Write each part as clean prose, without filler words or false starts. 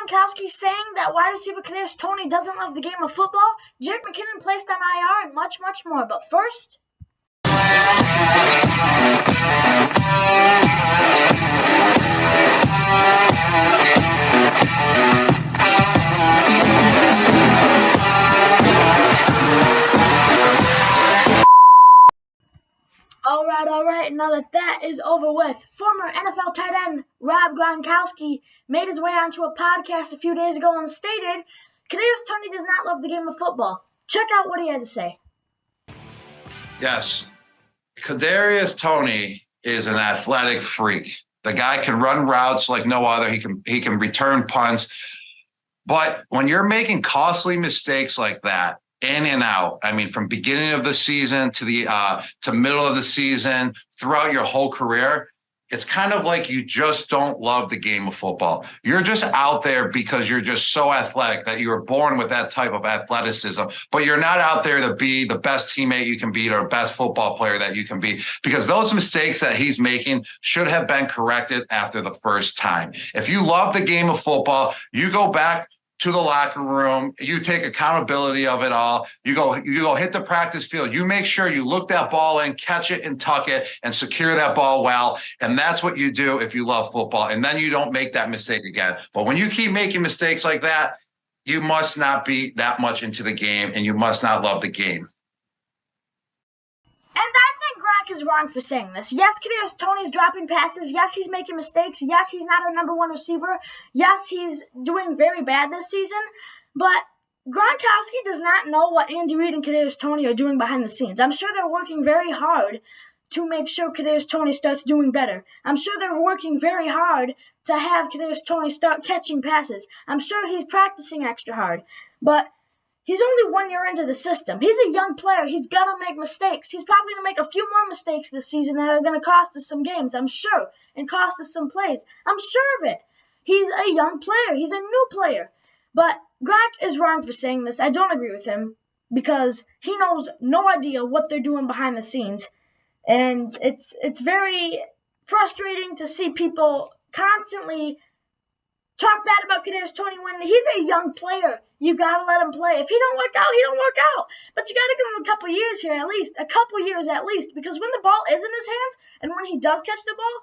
Gronkowski saying that wide receiver Kadarius Toney doesn't love the game of football, Jake McKinnon placed on IR, and much, much more. But first... All right, now that is over with, former NFL tight end Rob Gronkowski made his way onto a podcast a few days ago and stated, Kadarius Toney does not love the game of football. Check out what he had to say. Yes, Kadarius Toney is an athletic freak. The guy can run routes like no other. He can return punts. But when you're making costly mistakes like that, in and out, I mean, from beginning of the season to the to middle of the season, throughout your whole career, it's kind of like you just don't love the game of football. You're just out there because you're just so athletic that you were born with that type of athleticism, but you're not out there to be the best teammate you can be or best football player that you can be, because those mistakes that he's making should have been corrected after the first time. If you love the game of football, you go back to the locker room, you take accountability of it all. You go hit the practice field. You make sure you look that ball in, catch it and tuck it and secure that ball well. And that's what you do if you love football. And then you don't make that mistake again. But when you keep making mistakes like that, you must not be that much into the game and you must not love the game. And I think Gronk is wrong for saying this. Yes, Kadarius Toney's dropping passes. Yes, he's making mistakes. Yes, he's not a number one receiver. Yes, he's doing very bad this season. But Gronkowski does not know what Andy Reid and Kadarius Toney are doing behind the scenes. I'm sure they're working very hard to make sure Kadarius Toney starts doing better. I'm sure they're working very hard to have Kadarius Toney start catching passes. I'm sure he's practicing extra hard. But he's only 1 year into the system. He's a young player. He's going to make mistakes. He's probably going to make a few more mistakes this season that are going to cost us some games, I'm sure, and cost us some plays. I'm sure of it. He's a young player. He's a new player. But Gronk is wrong for saying this. I don't agree with him because he knows no idea what they're doing behind the scenes. And it's very frustrating to see people constantly talk bad about Kadarius Toney when he's a young player. You got to let him play. If he don't work out, he don't work out. But you got to give him a couple years here at least. A couple years at least. Because when the ball is in his hands and when he does catch the ball,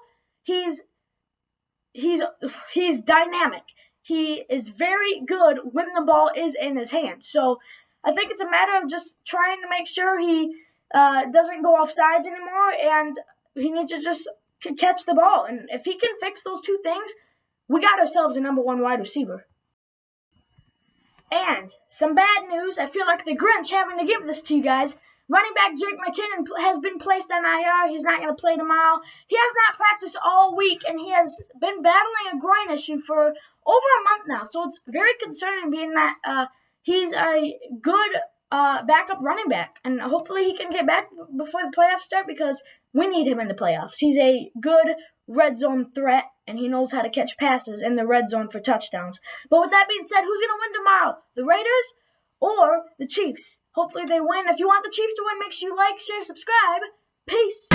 he's dynamic. He is very good when the ball is in his hands. So I think it's a matter of just trying to make sure he doesn't go off sides anymore. And he needs to just catch the ball. And if he can fix those two things, we got ourselves a number one wide receiver. And some bad news. I feel like the Grinch having to give this to you guys. Running back Jake McKinnon has been placed on IR. He's not going to play tomorrow. He has not practiced all week, and he has been battling a groin issue for over a month now. So it's very concerning being that he's a good backup running back. And hopefully he can get back before the playoffs start because we need him in the playoffs. He's a good red zone threat, and he knows how to catch passes in the red zone for touchdowns. But with that being said, who's going to win tomorrow? The Raiders or the Chiefs? Hopefully they win. If you want the Chiefs to win, make sure you like, share, subscribe. Peace.